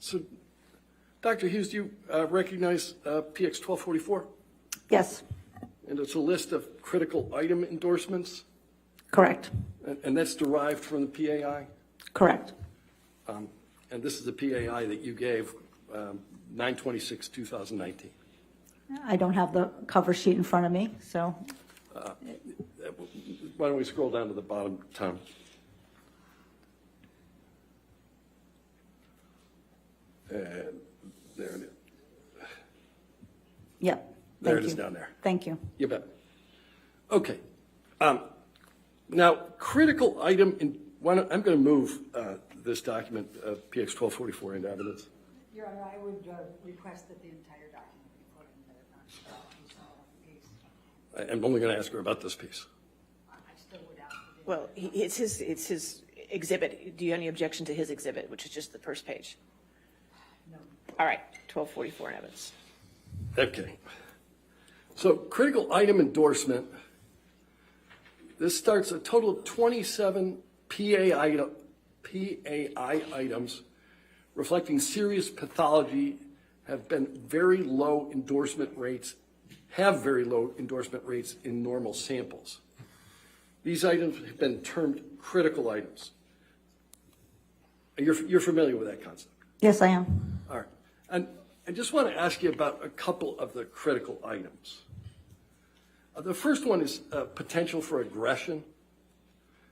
So, Dr. Hughes, do you recognize PX 1244? Yes, And it's a list of critical item endorsements, correct, and that's derived from the PAI? correct. And this is the PAI that you gave 9/26/2019. I don't have the cover sheet in front of me, so, Why don't we scroll down to the bottom, Tom? And there it is. yep. There Thank it is you. down there. Thank you. You bet. Okay. Now, critical item, I'm going to move this document, PX 1244, into evidence. Your Honor, I would request that the entire document be put in the piece. I'm only going to ask her about this piece. I still would ask. Well, it's his exhibit. Do you have any objection to his exhibit, which is just the first page? No. All right, 1244 in evidence. Okay. So critical item endorsement, this starts a total of 27 PAI items reflecting serious pathology have very low endorsement rates in normal samples. These items have been termed critical items. You're familiar with that concept? Yes, I am. All right. And I just want to ask you about a couple of the critical items. The first one is potential for aggression.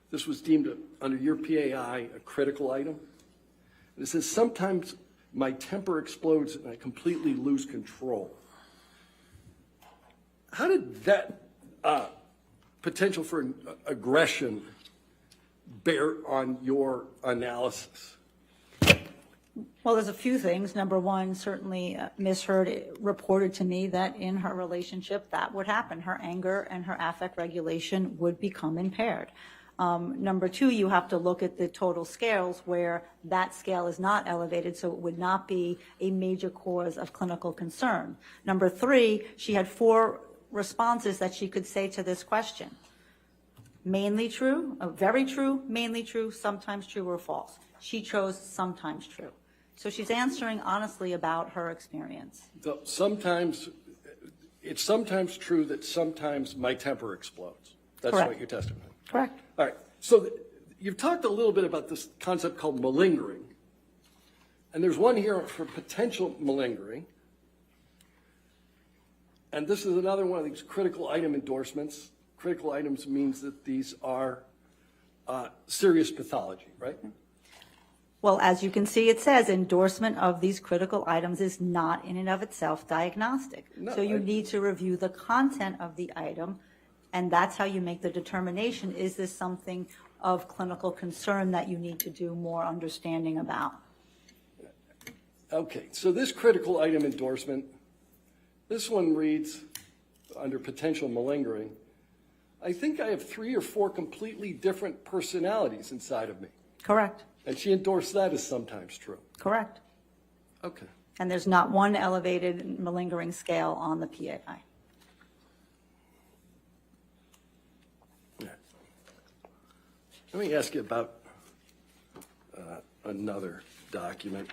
This was deemed, under your PAI, a critical item. And it says, sometimes my temper explodes and I completely lose control. How did that potential for aggression bear on your analysis? Well, there's a few things. Number one, certainly Ms. Hurd reported to me that in her relationship, that would happen. Her anger and her affect regulation would become impaired. Number two, you have to look at the total scales where that scale is not elevated, so it would not be a major cause of clinical concern. Number three, she had 4 responses that she could say to this question. Mainly true, very true, mainly true, sometimes true or false. She chose sometimes true. So she's answering honestly about her experience. So it's sometimes true that sometimes my temper explodes. That's Correct. what you're testifying. Correct. All right. So you've talked a little bit about this concept called malingering. And there's one here for potential malingering. And this is another one of these critical item endorsements. Critical items means that these are serious pathology, right? Well, as you can see, it says endorsement of these critical items is not in and of itself diagnostic. No, So you need to review the content of the item, and that's how you make the determination. Is this something of clinical concern that you need to do more understanding about? Okay, so this critical item endorsement, this one reads under potential malingering, I think I have 3 or 4 completely different personalities inside of me. Correct. And she endorsed that as sometimes true. Correct. Okay. And there's not one elevated malingering scale on the PAI. Yeah. Let me ask you about another document.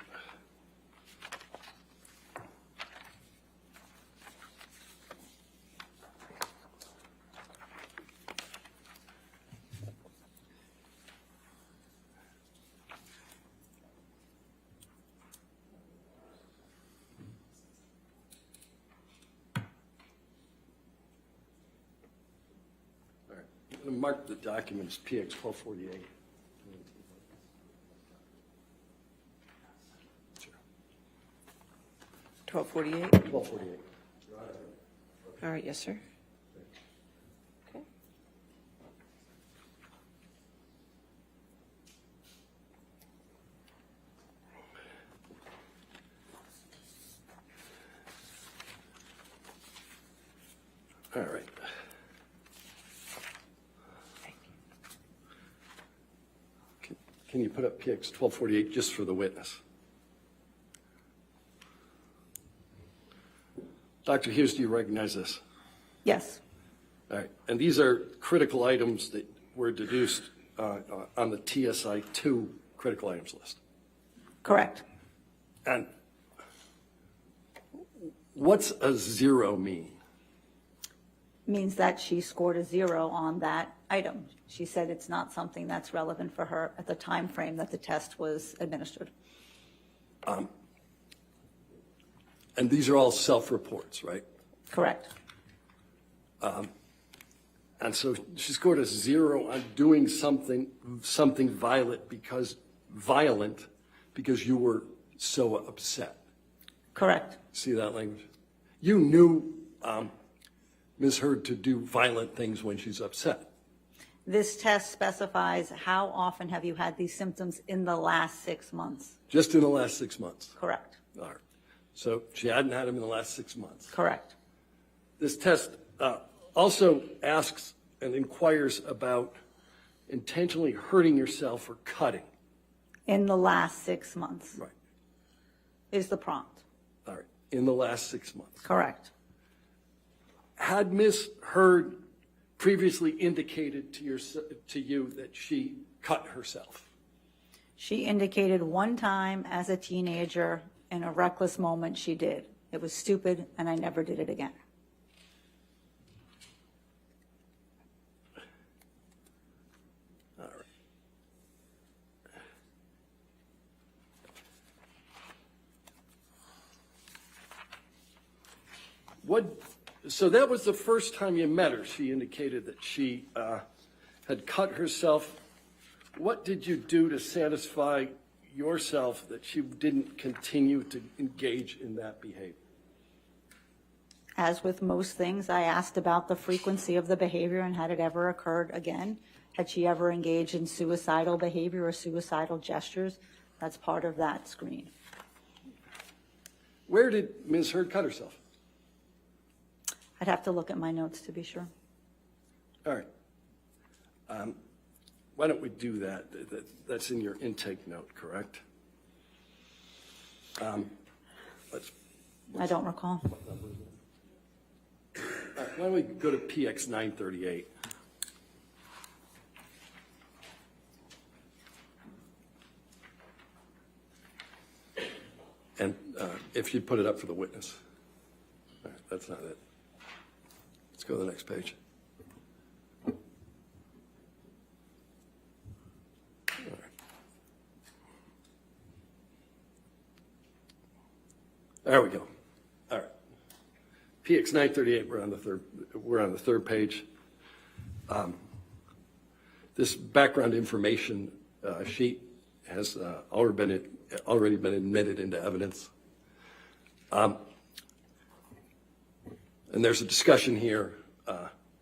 I'm going to mark the document as PX 1248. Sure. 1248. 1248. All right, yes, sir. Okay. All right. Can you put up PX 1248 just for the witness? Dr. Hughes, do you recognize this? Yes. All right. And these are critical items that were deduced on the TSI-2 critical items list. Correct. And what's a 0 mean? Means that she scored a 0 on that item. She said it's not something that's relevant for her at the time frame that the test was administered. And these are all self-reports, right? Correct. And so she scored a 0 on doing something violent because you were so upset. Correct. See that language? You knew Ms. Hurd to do violent things when she's upset. This test specifies how often have you had these symptoms in the last 6 months? Just in the last 6 months. Correct. All right. So she hadn't had them in the last 6 months. Correct. This test also asks and inquires about intentionally hurting yourself or cutting. In the last 6 months Right. is the prompt. All right. In the last 6 months. Correct. Had Ms. Hurd previously indicated to you that she cut herself? She indicated one time as a teenager in a reckless moment she did. It was stupid and I never did it again. All right. So that was the first time you met her. She indicated that she had cut herself. What did you do to satisfy yourself that she didn't continue to engage in that behavior? As with most things, I asked about the frequency of the behavior and had it ever occurred again. Had she ever engaged in suicidal behavior or suicidal gestures? That's part of that screen. Where did Ms. Hurd cut herself? I'd have to look at my notes to be sure. All right. Why don't we do that? That's in your intake note, correct? Let's. I don't recall. All right, why don't we go to PX 938? And if you'd put it up for the witness. All right, that's not it. Let's go to the next page. All right. There we go. All right. PX 938, we're on the third page. This background information sheet has already been admitted into evidence. And there's a discussion here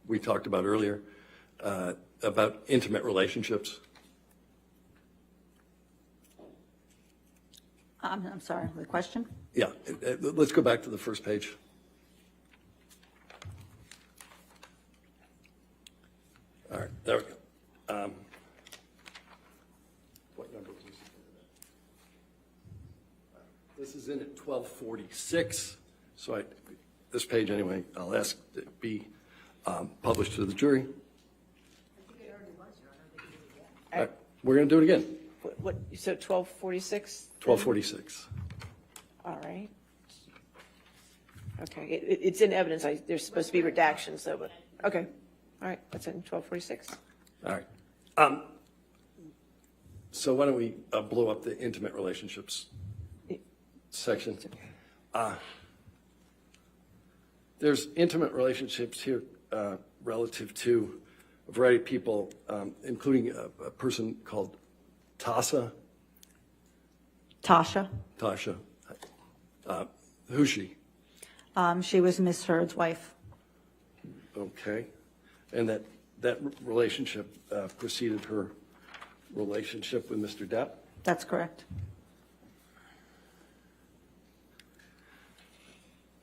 we talked about earlier about intimate relationships. I'm sorry, the question? Yeah, let's go back to the first page. All right, there we go. What number is this? This is in at 1246. So this page anyway, I'll ask it be published to the jury. All right, we're going to do it again. What, so 1246? 1246. All right. Okay, it's in evidence. There's supposed to be redactions though, but, okay. All right, that's in 1246. All right. So why don't we blow up the intimate relationships section? There's intimate relationships here relative to a variety of people, including a person called Tasha. Tasha. Who's she? She was Miss Hurd's wife. Okay. And that relationship preceded her relationship with Mr. Depp? That's correct.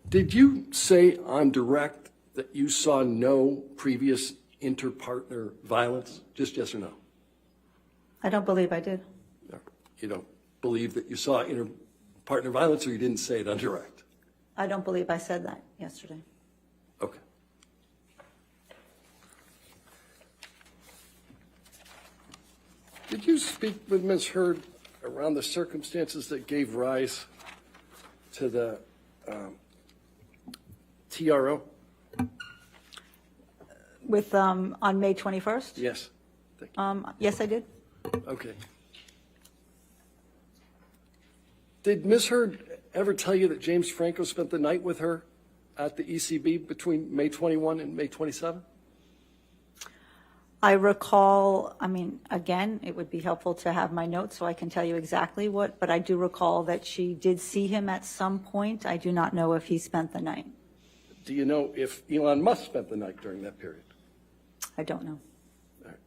Did you say on direct that you saw no previous inter-partner violence? Just yes or no? I don't believe I did. No. You don't believe that you saw inter-partner violence, or you didn't say it on direct? I don't believe I said that yesterday. Okay. Did you speak with Ms. Hurd around the circumstances that gave rise to the TRO? With, on May 21st? Yes. Thank you. Yes, I did. Okay. Did Ms. Hurd ever tell you that James Franco spent the night with her at the ECB between May 21 and May 27? I recall, I mean, again, it would be helpful to have my notes so I can tell you exactly what, but I do recall that she did see him at some point. I do not know if he spent the night. Do you know if Elon Musk spent the night during that period? I don't know. All right.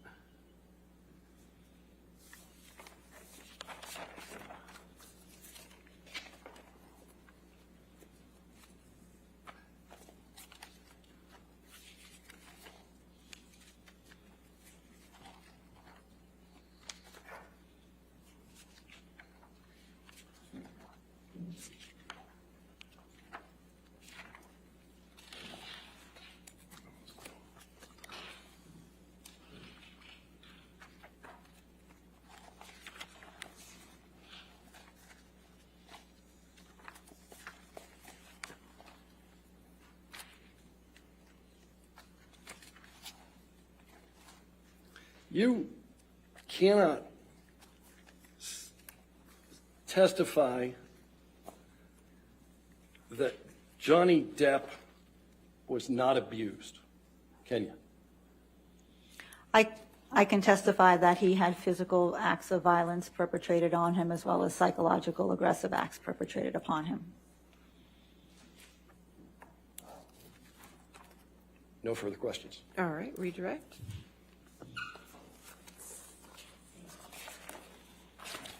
You cannot testify that Johnny Depp was not abused, can you? I can testify that he had physical acts of violence perpetrated on him as well as psychological aggressive acts perpetrated upon him. No further questions. All right, redirect.